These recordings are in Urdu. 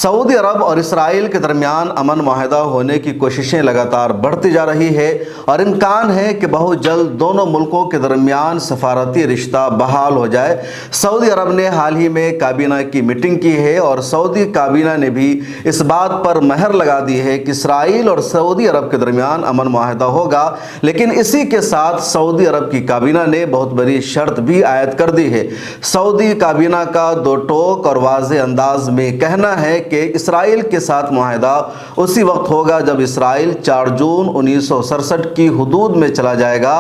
سعودی عرب اور اسرائیل کے درمیان امن معاہدہ ہونے کی کوششیں لگاتار بڑھتی جا رہی ہے اور امکان ہے کہ بہت جلد دونوں ملکوں کے درمیان سفارتی رشتہ بحال ہو جائے۔ سعودی عرب نے حال ہی میں کابینہ کی میٹنگ کی ہے اور سعودی کابینہ نے بھی اس بات پر مہر لگا دی ہے کہ اسرائیل اور سعودی عرب کے درمیان امن معاہدہ ہوگا، لیکن اسی کے ساتھ سعودی عرب کی کابینہ نے بہت بڑی شرط بھی عائد کر دی ہے۔ سعودی کابینہ کا دو ٹوک اور واضح انداز میں کہنا ہے کہ اسرائیل کے ساتھ معاہدہ اسی وقت ہوگا جب اسرائیل 4 جون 1967 کی حدود میں چلا جائے گا۔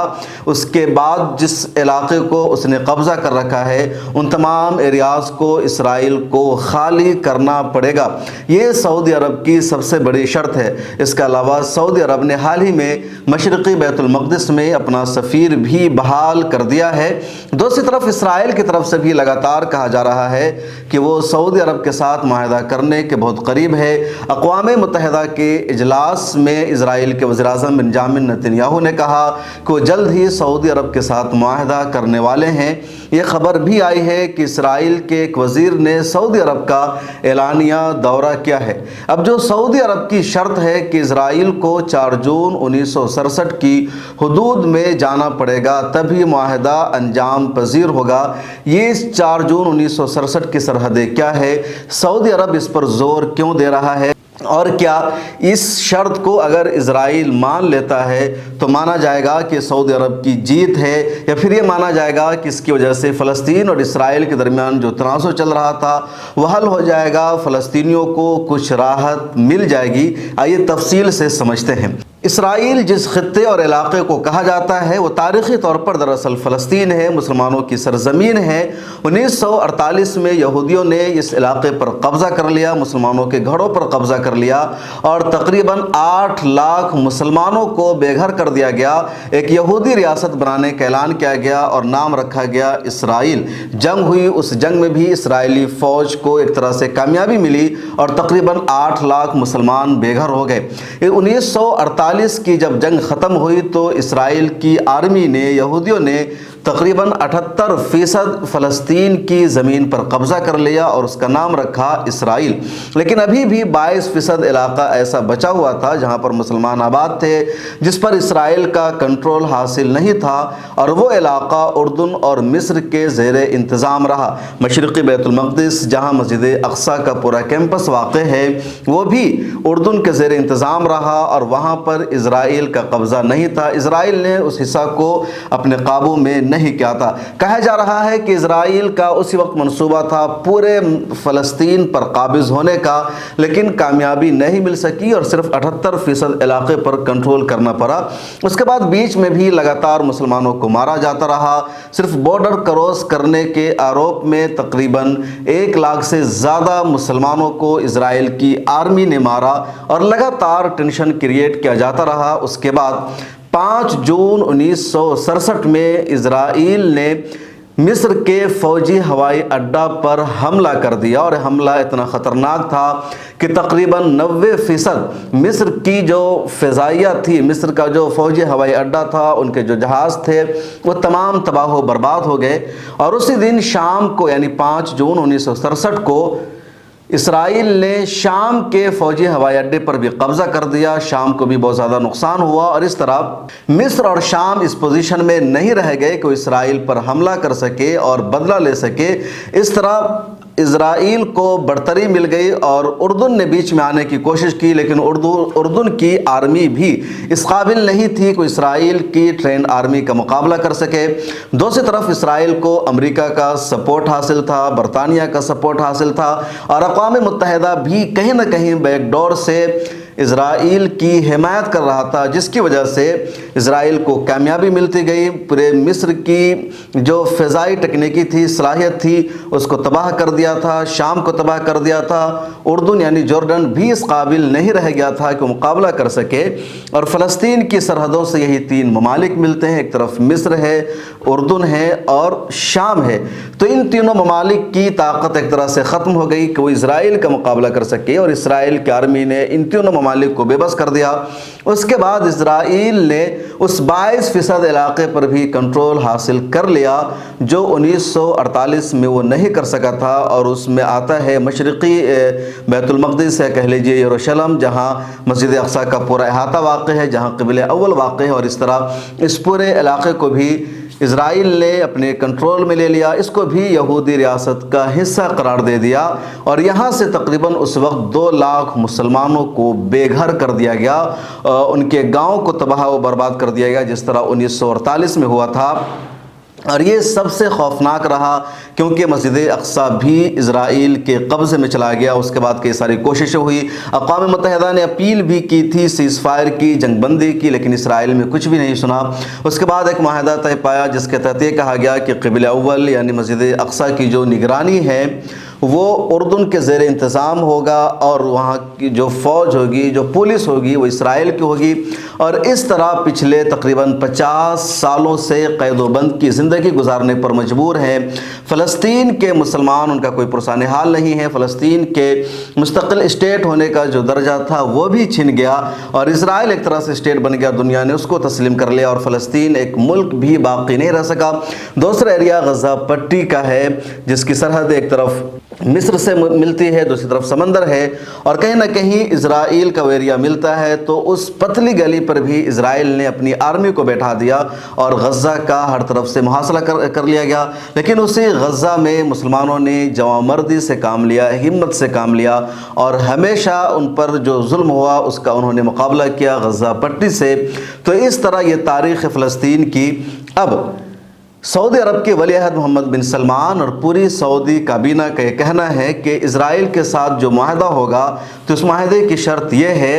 اس کے بعد جس علاقے کو اس نے قبضہ کر رکھا ہے ان تمام ایریاز کو اسرائیل کو خالی کرنا پڑے گا۔ یہ سعودی عرب کی سب سے بڑی شرط ہے۔ اس کے علاوہ سعودی عرب نے حال ہی میں مشرقی بیت المقدس میں اپنا سفیر بھی بحال کر دیا ہے۔ دوسری طرف اسرائیل کی طرف سے بھی لگاتار کہا جا رہا ہے کہ وہ سعودی عرب کے ساتھ معاہدہ کرنے کے بہت قریب ہے۔ اقوام متحدہ کے اجلاس میں اسرائیل کے وزیر اعظم بنجامن نتن یاہو نے کہا کہ وہ جلد ہی سعودی عرب کے ساتھ معاہدہ کرنے والے ہیں۔ یہ خبر بھی آئی ہے کہ اسرائیل کے ایک وزیر نے سعودی عرب کا اعلانیہ دورہ کیا ہے۔ اب جو سعودی عرب کی شرط ہے کہ اسرائیل کو 4 جون 1967 کی حدود میں جانا پڑے گا تبھی معاہدہ انجام پذیر ہوگا۔ یہ 4 جون 1967 کی سرحدیں کیا ہے؟ سعودی عرب اس پر زور کیوں دے رہا ہے؟ اور کیا اس شرط کو اگر اسرائیل مان لیتا ہے تو مانا جائے گا کہ سعودی عرب کی جیت ہے، یا پھر یہ مانا جائے گا کہ اس کی وجہ سے فلسطین اور اسرائیل کے درمیان جو تنازع چل رہا تھا وہ حل ہو جائے گا، فلسطینیوں کو کچھ راحت مل جائے گی؟ آئیے تفصیل سے سمجھتے ہیں۔ اسرائیل جس خطے اور علاقے کو کہا جاتا ہے وہ تاریخی طور پر دراصل فلسطین ہے، مسلمانوں کی سرزمین ہے۔ 1948 میں یہودیوں نے اس علاقے پر قبضہ کر لیا، مسلمانوں کے گھروں پر قبضہ کر لیا اور تقریباً 8 لاکھ مسلمانوں کو بے گھر کر دیا گیا۔ ایک یہودی ریاست بنانے کا اعلان کیا گیا اور نام رکھا گیا اسرائیل۔ جنگ ہوئی، اس جنگ میں بھی اسرائیلی فوج کو ایک طرح سے کامیابی ملی اور تقریباً 8 لاکھ مسلمان بے گھر ہو گئے۔ 1948 کی جب جنگ ختم ہوئی تو اسرائیل کی آرمی نے، یہودیوں نے تقریباً 78% فلسطین کی زمین پر قبضہ کر لیا اور اس کا نام رکھا اسرائیل۔ لیکن ابھی بھی 22% علاقہ ایسا بچا ہوا تھا جہاں پر مسلمان آباد تھے، جس پر اسرائیل کا کنٹرول حاصل نہیں تھا، اور وہ علاقہ اردن اور مصر کے زیر انتظام رہا۔ مشرقی بیت المقدس جہاں مسجد اقصیٰ کا پورا کیمپس واقع ہے وہ بھی اردن کے زیر انتظام رہا اور وہاں پر اسرائیل کا قبضہ نہیں تھا۔ اسرائیل نے اس حصہ کو اپنے قابو میں نہیں کیا تھا۔ کہا جا رہا ہے کہ اسرائیل کا اسی وقت منصوبہ تھا پورے فلسطین پر قابض ہونے کا، لیکن کامیابی نہیں مل سکی اور صرف 78% علاقے پر کنٹرول کرنا پڑا۔ اس کے بعد بیچ میں بھی لگاتار مسلمانوں کو مارا جاتا رہا۔ صرف بارڈر کراس کرنے کے آروپ میں تقریباً 1 لاکھ سے زیادہ مسلمانوں کو اسرائیل کی آرمی نے مارا اور لگاتار ٹینشن کریٹ کیا جاتا رہا۔ اس کے بعد 5 جون 1967 میں اسرائیل نے مصر کے فوجی ہوائی اڈہ پر حملہ کر دیا، اور حملہ اتنا خطرناک تھا کہ تقریباً 90% مصر کی جو فضائیہ تھی، مصر کا جو فوجی ہوائی اڈہ تھا، ان کے جو جہاز تھے وہ تمام تباہ و برباد ہو گئے۔ اور اسی دن شام کو یعنی 5 جون 1967 کو اسرائیل نے شام کے فوجی ہوائی اڈے پر بھی قبضہ کر دیا۔ شام کو بھی بہت زیادہ نقصان ہوا، اور اس طرح مصر اور شام اس پوزیشن میں نہیں رہ گئے کہ وہ اسرائیل پر حملہ کر سکے اور بدلہ لے سکے۔ اس طرح اسرائیل کو برتری مل گئی اور اردن نے بیچ میں آنے کی کوشش کی، لیکن اردن کی آرمی بھی اس قابل نہیں تھی کہ اسرائیل کی ٹرینڈ آرمی کا مقابلہ کر سکے۔ دوسری طرف اسرائیل کو امریکہ کا سپورٹ حاصل تھا، برطانیہ کا سپورٹ حاصل تھا، اور اقوام متحدہ بھی کہیں نہ کہیں بیک ڈور سے اسرائیل کی حمایت کر رہا تھا، جس کی وجہ سے اسرائیل کو کامیابی ملتی گئی۔ پورے مصر کی جو فضائی ٹیکنیکی تھی، صلاحیت تھی، اس کو تباہ کر دیا تھا، شام کو تباہ کر دیا تھا۔ اردن یعنی جارڈن بھی اس قابل نہیں رہ گیا تھا کہ مقابلہ کر سکے، اور فلسطین کی سرحدوں سے یہی 3 ممالک ملتے ہیں، ایک طرف مصر ہے، اردن ہے اور شام ہے۔ تو ان تینوں ممالک کی طاقت ایک طرح سے ختم ہو گئی کہ وہ اسرائیل کا مقابلہ کر سکے، اور اسرائیل کی آرمی نے ان تینوں ممالک کو بے بس کر دیا۔ اس کے بعد اسرائیل نے اس 22% علاقے پر بھی کنٹرول حاصل کر لیا جو 1948 میں وہ نہیں کر سکا تھا، اور اس میں آتا ہے مشرقی بیت المقدس ہے، کہہ لیجیے یروشلم، جہاں مسجد اقصیٰ کا پورا احاطہ واقع ہے، جہاں قبلہ اول واقع ہے، اور اس طرح اس پورے علاقے کو بھی اسرائیل نے اپنے کنٹرول میں لے لیا، اس کو بھی یہودی ریاست کا حصہ قرار دے دیا، اور یہاں سے تقریباً اس وقت 2 لاکھ مسلمانوں کو بے گھر کر دیا گیا، ان کے گاؤں کو تباہ و برباد کر دیا گیا، جس طرح 1948 میں ہوا تھا۔ اور یہ سب سے خوفناک رہا کیونکہ مسجد اقصیٰ بھی اسرائیل کے قبضے میں چلا گیا۔ اس کے بعد کئی ساری کوششیں ہوئی، اقوام متحدہ نے اپیل بھی کی تھی سیز فائر کی، جنگ بندی کی، لیکن اسرائیل میں کچھ بھی نہیں سنا۔ اس کے بعد ایک معاہدہ طے پایا جس کے تحت یہ کہا گیا کہ قبلہ اول یعنی مسجد اقصیٰ کی جو نگرانی ہے وہ اردن کے زیر انتظام ہوگا، اور وہاں کی جو فوج ہوگی، جو پولیس ہوگی، وہ اسرائیل کی ہوگی، اور اس طرح پچھلے تقریباً 50 سالوں سے قید و بند کی زندگی گزارنے پر مجبور ہیں۔ فلسطین کے مسلمان، ان کا کوئی پرسان حال نہیں ہے، فلسطین کے مستقل اسٹیٹ ہونے کا جو درجہ تھا وہ بھی چھن گیا، اور اسرائیل ایک طرح سے اسٹیٹ بن گیا، دنیا نے اس کو تسلیم کر لیا، اور فلسطین ایک ملک بھی باقی نہیں رہ سکا۔ دوسرا ایریا غزہ پٹی کا ہے، جس کی سرحد ایک طرف مصر سے ملتی ہے، دوسری طرف سمندر ہے، اور کہیں نہ کہیں اسرائیل کا وہ ایریا ملتا ہے، تو اس پتلی گلی پر بھی اسرائیل نے اپنی آرمی کو بیٹھا دیا اور غزہ کا ہر طرف سے محاصرہ کر لیا گیا۔ لیکن اسی غزہ میں مسلمانوں نے جواں مردی سے کام لیا، ہمت سے کام لیا، اور ہمیشہ ان پر جو ظلم ہوا اس کا انہوں نے مقابلہ کیا غزہ پٹی سے۔ تو اس طرح یہ تاریخ فلسطین کی۔ اب سعودی عرب کے ولی عہد محمد بن سلمان اور پوری سعودی کابینہ کا یہ کہنا ہے کہ اسرائیل کے ساتھ جو معاہدہ ہوگا تو اس معاہدے کی شرط یہ ہے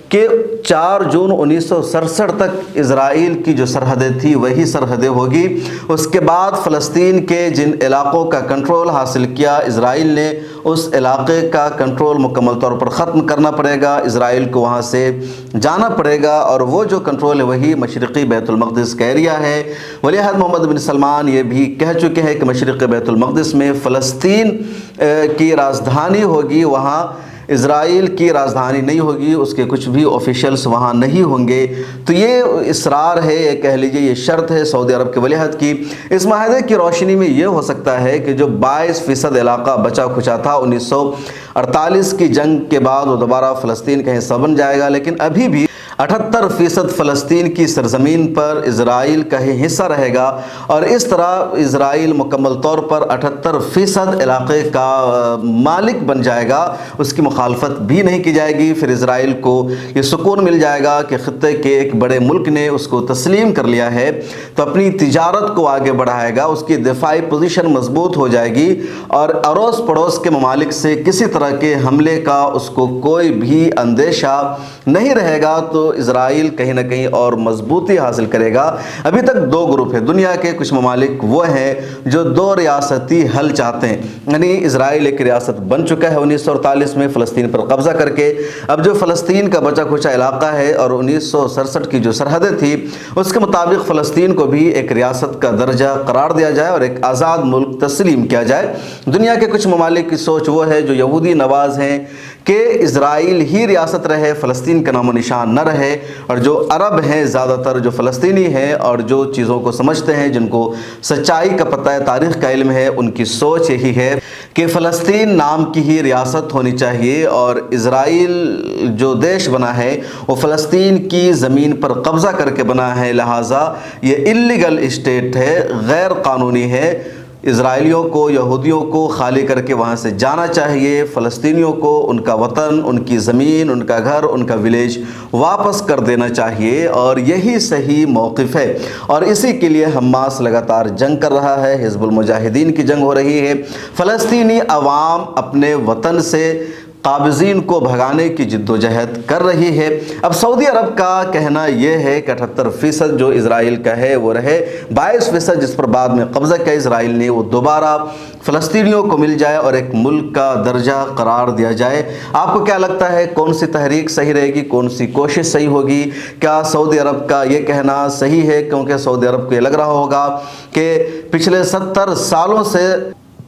کہ 4 جون 1967 تک اسرائیل کی جو سرحدیں تھی وہی سرحدیں ہوگی۔ اس کے بعد فلسطین کے جن علاقوں کا کنٹرول حاصل کیا اسرائیل نے، اس علاقے کا کنٹرول مکمل طور پر ختم کرنا پڑے گا، اسرائیل کو وہاں سے جانا پڑے گا، اور وہ جو کنٹرول ہے وہی مشرقی بیت المقدس کا ایریا ہے۔ ولی عہد محمد بن سلمان یہ بھی کہہ چکے ہیں کہ مشرقی بیت المقدس میں فلسطین کی راجدھانی ہوگی، وہاں اسرائیل کی راجدھانی نہیں ہوگی، اس کے کچھ بھی آفیشلز وہاں نہیں ہوں گے۔ تو یہ اصرار ہے، یہ کہہ لیجئے یہ شرط ہے سعودی عرب کے ولی عہد کی۔ اس معاہدے کی روشنی میں یہ ہو سکتا ہے کہ جو 22% علاقہ بچا کھچا تھا 1948 کی جنگ کے بعد وہ دوبارہ فلسطین کا حصہ بن جائے گا، لیکن ابھی بھی 78% فلسطین کی سرزمین پر اسرائیل کا ہی حصہ رہے گا، اور اس طرح اسرائیل مکمل طور پر 78% علاقے کا مالک بن جائے گا، اس کی مخالفت بھی نہیں کی جائے گی۔ پھر اسرائیل کو یہ سکون مل جائے گا کہ خطے کے ایک بڑے ملک نے اس کو تسلیم کر لیا ہے، تو اپنی تجارت کو آگے بڑھائے گا، اس کی دفاعی پوزیشن مضبوط ہو جائے گی، اور اڑوس پڑوس کے ممالک سے کسی طرح کے حملے کا اس کو کوئی بھی اندیشہ نہیں رہے گا، تو اسرائیل کہیں نہ کہیں اور مضبوطی حاصل کرے گا۔ ابھی تک 2 گروپ ہیں دنیا کے، کچھ ممالک وہ ہیں جو 2 ریاستی حل چاہتے ہیں، یعنی اسرائیل ایک ریاست بن چکا ہے 1948 میں فلسطین پر قبضہ کر کے، اب جو فلسطین کا بچا کھچا علاقہ ہے اور 1967 کی جو سرحدیں تھی اس کے مطابق فلسطین کو بھی ایک ریاست کا درجہ قرار دیا جائے اور ایک آزاد ملک تسلیم کیا جائے۔ دنیا کے کچھ ممالک کی سوچ وہ ہے جو یہودی نواز ہیں کہ اسرائیل ہی ریاست رہے، فلسطین کا نام و نشان نہ رہے، اور جو عرب ہیں زیادہ تر جو فلسطینی ہیں اور جو چیزوں کو سمجھتے ہیں، جن کو سچائی کا پتہ ہے، تاریخ کا علم ہے، ان کی سوچ یہی ہے کہ فلسطین نام کی ہی ریاست ہونی چاہیے، اور اسرائیل جو دیش بنا ہے وہ فلسطین کی زمین پر قبضہ کر کے بنا ہے، لہٰذا یہ اللیگل اسٹیٹ ہے، غیر قانونی ہے۔ اسرائیلیوں کو، یہودیوں کو خالی کر کے وہاں سے جانا چاہیے، فلسطینیوں کو ان کا وطن، ان کی زمین، ان کا گھر، ان کا ولیج واپس کر دینا چاہیے، اور یہی صحیح موقف ہے، اور اسی کے لیے حماس لگاتار جنگ کر رہا ہے، حزب المجاہدین کی جنگ ہو رہی ہے، فلسطینی عوام اپنے وطن سے قابضین کو بھگانے کی جد و جہد کر رہی ہے۔ اب سعودی عرب کا کہنا یہ ہے کہ 78% جو اسرائیل کا ہے وہ رہے، 22% جس پر بعد میں قبضہ کیا اسرائیل نے وہ دوبارہ فلسطینیوں کو مل جائے اور ایک ملک کا درجہ قرار دیا جائے۔ آپ کو کیا لگتا ہے کون سی تحریک صحیح رہے گی، کون سی کوشش صحیح ہوگی؟ کیا سعودی عرب کا یہ کہنا صحیح ہے؟ کیونکہ سعودی عرب کو یہ لگ رہا ہوگا کہ پچھلے 70 سالوں سے